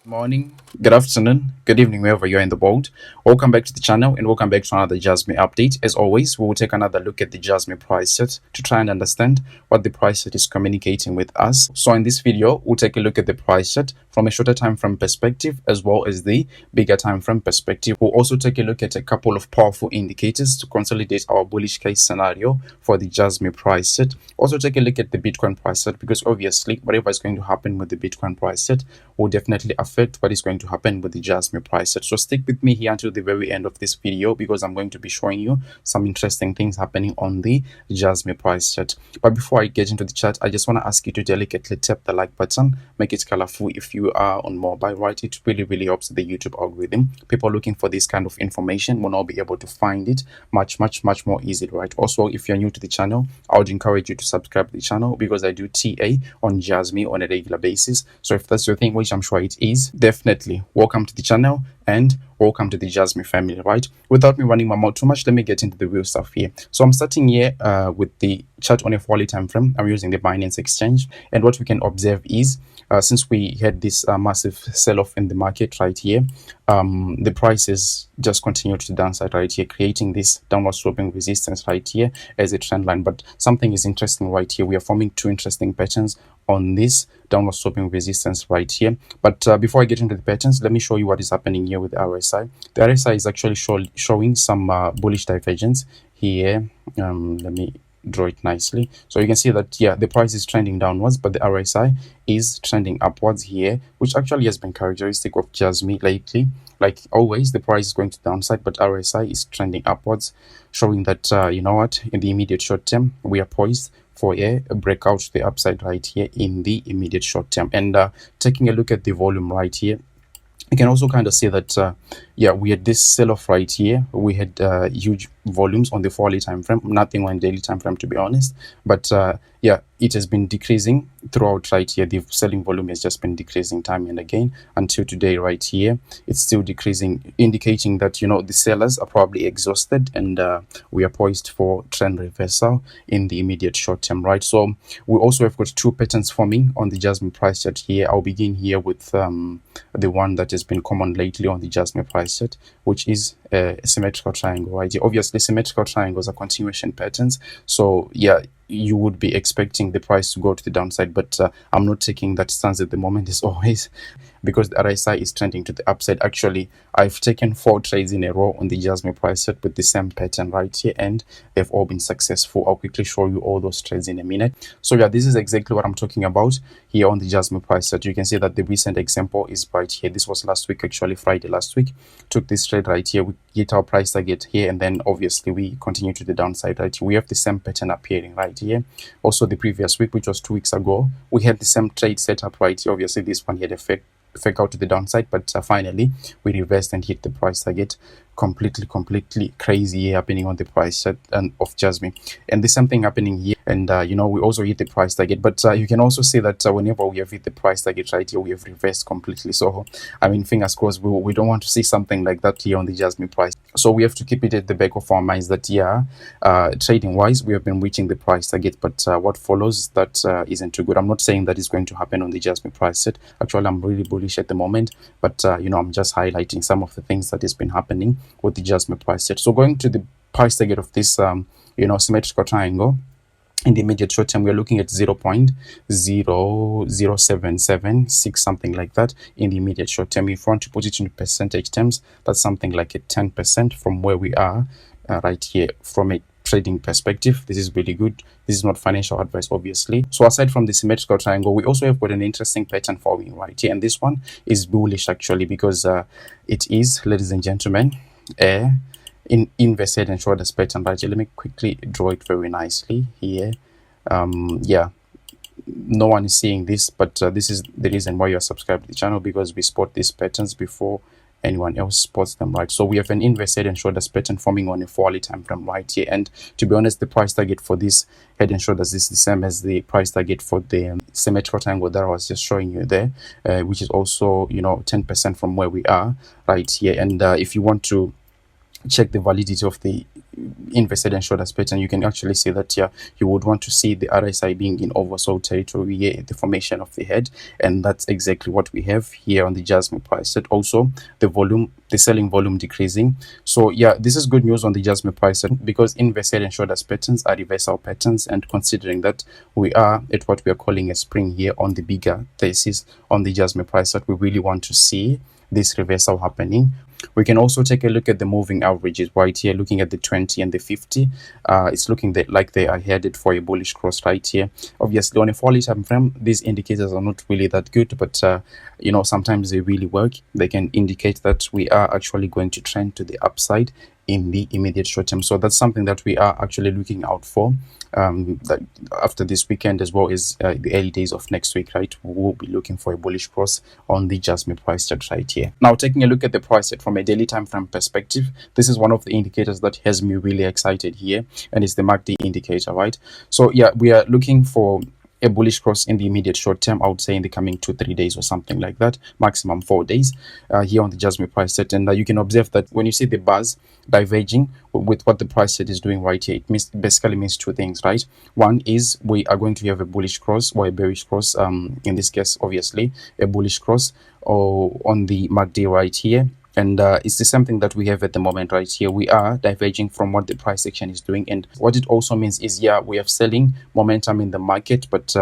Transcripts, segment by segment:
Morning, good afternoon, good evening, wherever you're in the world. Welcome back to the channel and welcome back to another Jasmy update. As always, we will take another look at the Jasmy price chart to try and understand what the price chart is communicating with us. So in this video, we'll take a look at the price chart from a shorter time frame perspective as well as the bigger time frame perspective. We'll also take a look at a couple of powerful indicators to consolidate our bullish case scenario for the Jasmy price chart. Also take a look at the Bitcoin price chart because obviously whatever is going to happen with the Bitcoin price chart will definitely affect what is going to happen with the Jasmy price chart. So stick with me here until the very end of this video because I'm going to be showing you some interesting things happening on the Jasmy price chart. But before I get into the chart, I just want to ask you to delicately tap the like button, make it colorful if you are on mobile, right? It really helps the YouTube algorithm. People looking for this kind of information will not be able to find it much more easily, right? Also, if you're new to the channel, I would encourage you to subscribe to the channel because I do TA on Jasmy on a regular basis. So if that's your thing, which I'm sure it is, definitely welcome to the channel and welcome to the Jasmy family, right? Without me running my mouth too much, let me get into the real stuff here. So I'm starting here with the chart on a 4-hourly time frame. I'm using the Binance exchange, and what we can observe is since we had this massive sell-off in the market right here, the prices just continued to downside right here, creating this downward sloping resistance right here as a trend line. But something is interesting right here. We are forming two interesting patterns on this downward sloping resistance right here. But before I get into the patterns, let me show you what is happening here with the RSI. The RSI is actually showing some bullish divergence here. Let me draw it nicely. So you can see that, yeah, the price is trending downwards, but the RSI is trending upwards here, which actually has been characteristic of Jasmy lately. Like always, the price is going to downside, but RSI is trending upwards, showing that, you know what, in the immediate short term, we are poised for a breakout to the upside right here in the immediate short term. And taking a look at the volume right here, you can also kind of see that yeah, we had this sell-off right here. We had huge volumes on the 4-hourly time frame, nothing on daily time frame to be honest, but yeah, it has been decreasing throughout right here. The selling volume has just been decreasing time and again until today right here. It's still decreasing, indicating that, you know, the sellers are probably exhausted and we are poised for trend reversal in the immediate short term, right? So we also have got two patterns forming on the Jasmy price chart here. I'll begin here with the one that has been common lately on the Jasmy price chart, which is a symmetrical triangle right here. Obviously symmetrical triangles are continuation patterns, so yeah, you would be expecting the price to go to the downside, but I'm not taking that stance at the moment, as always, because the RSI is trending to the upside. Actually, I've taken 4 trades in a row on the Jasmy price chart with the same pattern right here, and they've all been successful. I'll quickly show you all those trades in a minute. So yeah, this is exactly what I'm talking about here on the Jasmy price chart. You can see that the recent example is right here. This was last week, actually Friday last week. Took this trade right here. We get our price target here, and then obviously we continue to the downside right here. We have the same pattern appearing right here. Also the previous week, which was 2 weeks ago, we had the same trade setup right here. Obviously this one had a fake out to the downside, but finally we reversed and hit the price target. Completely crazy happening on the price chart and of Jasmy, and the same thing happening here. And you know, we also hit the price target, but you can also see that whenever we have hit the price target right here, we have reversed completely. So I mean, fingers crossed, we don't want to see something like that here on the Jasmy price. So we have to keep it at the back of our minds that, yeah, trading wise, we have been reaching the price target, but what follows that isn't too good. I'm not saying that is going to happen on the Jasmy price chart. Actually, I'm really bullish at the moment, but you know, I'm just highlighting some of the things that has been happening with the Jasmy price chart. So going to the price target of this you know, symmetrical triangle in the immediate short term, we're looking at 0.00776, something like that in the immediate short term. If you want to put it into percentage terms, that's something like a 10% from where we are right here. From a trading perspective, this is really good. This is not financial advice, obviously. So aside from the symmetrical triangle, we also have got an interesting pattern forming right here, and this one is bullish actually, because it is, ladies and gentlemen, in inverse head and shoulders pattern right here. Let me quickly draw it very nicely here. Yeah, no one is seeing this, but this is the reason why you're subscribed to the channel, because we spot these patterns before anyone else spots them, right? So we have an inverse head and shoulders pattern forming on a 4-hourly time frame right here, and to be honest, the price target for this head and shoulders is the same as the price target for the symmetrical triangle that I was just showing you there, which is also, you know, 10% from where we are right here. And if you want to check the validity of the inverse head and shoulders pattern, you can actually see that you would want to see the RSI being in oversold territory here at the formation of the head, and that's exactly what we have here on the Jasmy price set. Also, the selling volume decreasing. So yeah, this is good news on the Jasmy price set, because inverse head and shoulders patterns are reversal patterns, and considering that we are at what we are calling a spring here on the bigger thesis on the Jasmy price set, we really want to see this reversal happening. We can also take a look at the moving averages right here, looking at the 20 and the 50. It's looking like they are headed for a bullish cross right here. Obviously, on a 4-hourly time frame, these indicators are not really that good, but sometimes they really work. They can indicate that we are actually going to trend to the upside in the immediate short term. So that's something that we are actually looking out for. That after this weekend, as well as the early days of next week, right, we will be looking for a bullish cross on the Jasmy price chart right here. Now, taking a look at the price chart from a daily time frame perspective, this is one of the indicators that has me really excited here, and it's the MACD indicator, right? So yeah, we are looking for a bullish cross in the immediate short term. I would say in the coming 2-3 days or something like that, maximum 4 days here on the Jasmy price set. And you can observe that when you see the bars diverging with what the price set is doing right here, it basically means two things, right? One is we are going to have a bullish cross or a bearish cross, in this case obviously a bullish cross or on the MACD right here. And it's the same thing that we have at the moment right here. We are diverging from what the price action is doing, and what it also means is we have selling momentum in the market, but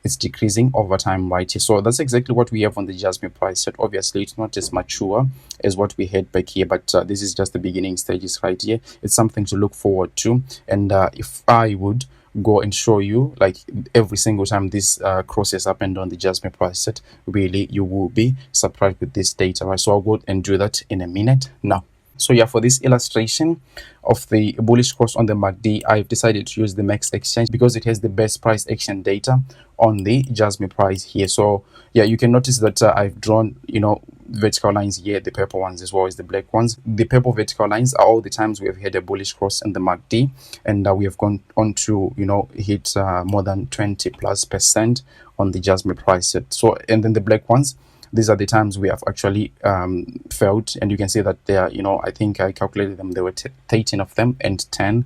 it's decreasing over time right here. So that's exactly what we have on the Jasmy price set. Obviously, it's not as mature as what we had back here, but this is just the beginning stages right here. It's something to look forward to. And if I would go and show you, like, every single time this crosses happened on the Jasmy price set, really you will be surprised with this data, right? So I'll go and do that in a minute now. So yeah, for this illustration of the bullish cross on the MACD, I've decided to use the Max Exchange because it has the best price action data on the Jasmy price here. So yeah, you can notice that I've drawn vertical lines here, the purple ones as well as the black ones. The purple vertical lines are all the times we have had a bullish cross in the MACD, and we have gone on to hit more than 20+% on the Jasmy price set. So, and then the black ones, these are the times we have actually failed, and you can see that they are, I think I calculated them, there were 13 of them, and 10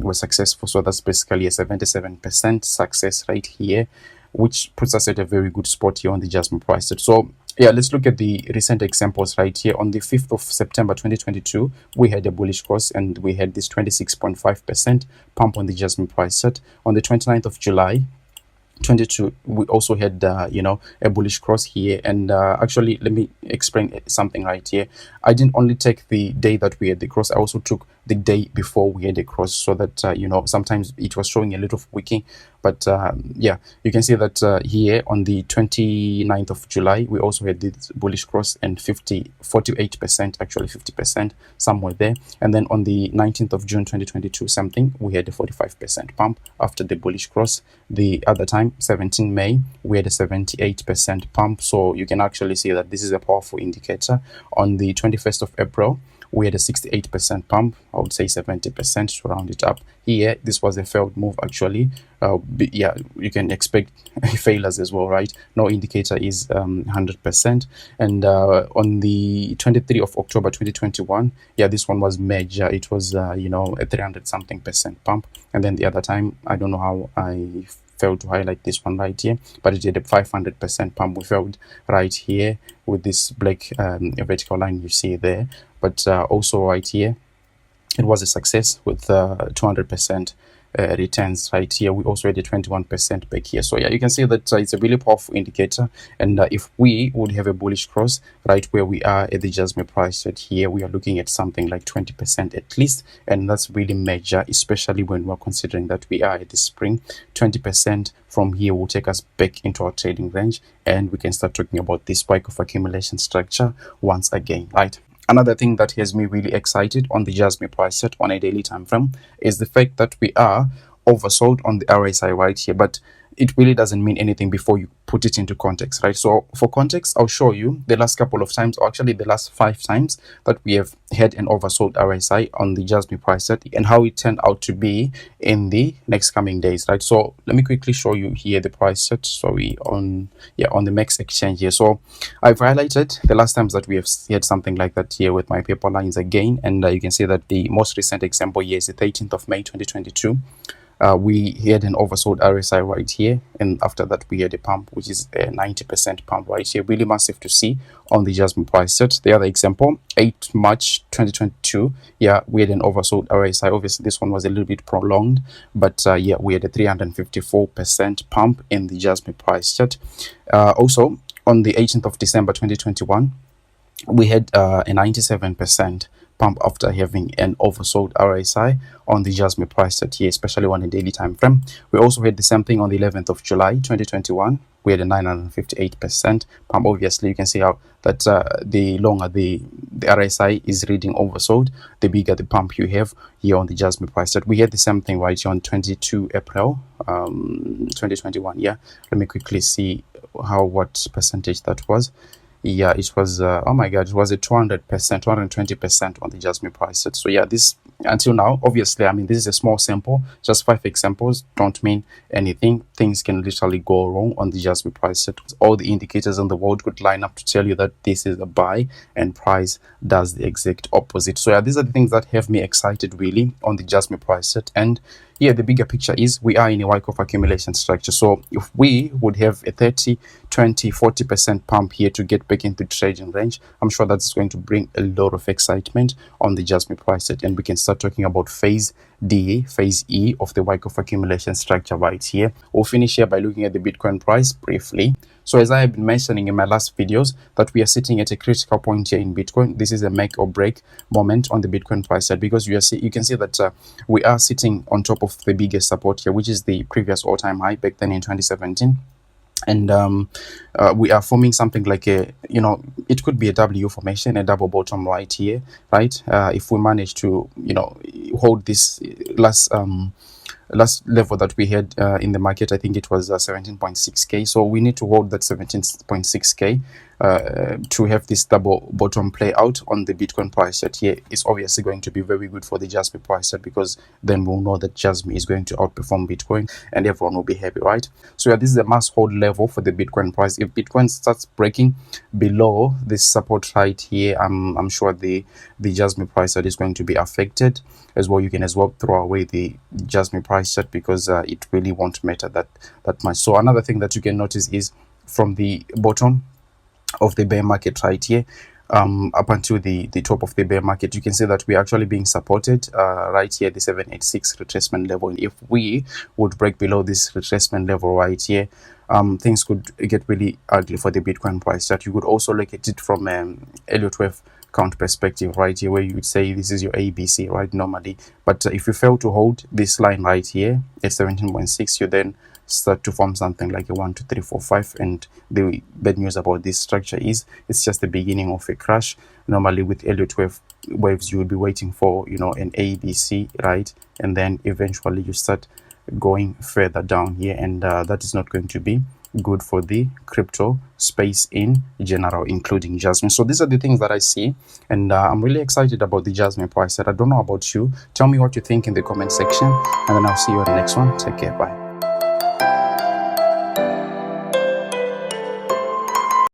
were successful. So that's basically a 77% success rate here, which puts us at a very good spot here on the Jasmy price set. So yeah, let's look at the recent examples right here. On the 5th of September 2022, we had a bullish cross, and we had this 26.5% pump on the Jasmy price set. On the 29th of July 22, we also had a bullish cross here. And actually, let me explain something right here. I didn't only take the day that we had the cross, I also took the day before we had a cross, so that sometimes it was showing a little wicking. But yeah, you can see that here on the 29th of July, we also had this bullish cross, and 48%, actually 50%, somewhere there. And then on the 19th of June 2022, something, we had a 45% pump after the bullish cross. The other time, 17 May, we had a 78% pump. So you can actually see that this is a powerful indicator. On the 21st of April, we had a 68% pump. I would say 70% to round it up. Here, this was a failed move actually. Yeah, you can expect failures as well, right? No indicator is 100%. And on the 23rd of October 2021, yeah, this one was major. It was a 300-something% pump. And then the other time, I don't know how I failed to highlight this one right here, but it did a 500% pump. We failed right here with this black vertical line you see there. But also right here, it was a success with 200% returns right here. We also had a 21% back here. So yeah, you can see that it's a really powerful indicator. And if we would have a bullish cross right where we are at the Jasmy price set here, we are looking at something like 20% at least, and that's really major, especially when we're considering that we are at the spring. 20% from here will take us back into our trading range, and we can start talking about this Wyckoff accumulation structure once again, right? Another thing that has me really excited on the Jasmy price set on a daily time frame is the fact that we are oversold on the RSI right here. But it really doesn't mean anything before you put it into context, right? So for context, I'll show you the last couple of times, or actually the last 5 times that we have had an oversold RSI on the Jasmy price set and how it turned out to be in the next coming days, right? So let me quickly show you here the price set. So we on the Max exchange here. So I've highlighted the last times that we have had something like that here with my paper lines again, and you can see that the most recent example here is the 13th of May 2022. We had an oversold RSI right here, and after that we had a pump, which is a 90% pump right here. Really massive to see on the Jasmy price set. The other example, 8 March 2022, yeah, we had an oversold RSI. Obviously this one was a little bit prolonged, but yeah, we had a 354% pump in the Jasmy price set. Also on the 18th of December 2021, we had a 97% pump after having an oversold RSI on the Jasmy price set here, especially on a daily time frame. We also had the same thing on the 11th of July 2021. We had a 958% pump. Obviously you can see how that the longer the RSI is reading oversold, the bigger the pump you have here on the Jasmy price set. We had the same thing right here on 22 April 2021. Yeah, let me quickly see what percentage that was. Yeah, it was oh my god, it was a 200%, 220% on the Jasmy price set. So yeah, this until now, obviously, I mean, this is a small sample, just 5 examples don't mean anything. Things can literally go wrong on the Jasmy price set. All the indicators in the world could line up to tell you that this is a buy, and price does the exact opposite. So yeah, these are the things that have me excited really on the Jasmy price set. And yeah, the bigger picture is we are in a Wyckoff accumulation structure. So if we would have a 30, 20, 40% pump here to get back into trading range, I'm sure that's going to bring a lot of excitement on the Jasmy price set, and we can start talking about phase D, phase E of the Wyckoff accumulation structure right here. We'll finish here by looking at the Bitcoin price briefly. So as I have been mentioning in my last videos, that we are sitting at a critical point here in Bitcoin. This is a make or break moment on the Bitcoin price side, because you can see that we are sitting on top of the biggest support here, which is the previous all-time high back then in 2017. And we are forming something like a, it could be a W formation, a double bottom right here, right? If we manage to, hold this last level that we had in the market, I think it was 17.6k. So we need to hold that 17.6k to have this double bottom play out on the Bitcoin price set here. Is obviously going to be very good for the Jasmy price set, because then we'll know that Jasmy is going to outperform Bitcoin and everyone will be happy, right? So yeah, this is a must hold level for the Bitcoin price. If Bitcoin starts breaking below this support right here, I'm sure the Jasmy price set is going to be affected as well. You can as well throw away the Jasmy price set, because it really won't matter that much. So another thing that you can notice is from the bottom of the bear market right here up until the top of the bear market, you can see that we're actually being supported right here, the 786 retracement level. And if we would break below this retracement level right here, things could get really ugly for the Bitcoin price. That you could also look at it from Elliott wave count perspective right here, where you would say this is your ABC, right, normally. But if you fail to hold this line right here at 17.6, you then start to form something like a 1 2 3 4 5. And the bad news about this structure is it's just the beginning of a crash. Normally with Elliott waves you will be waiting for an ABC, right, and then eventually you start going further down here, and that is not going to be good for the crypto space in general, including Jasmy. So these are the things that I see, and I'm really excited about the Jasmy price set. I don't know about you. Tell me what you think in the comment section, and then I'll see you on the next one. Take care. Bye.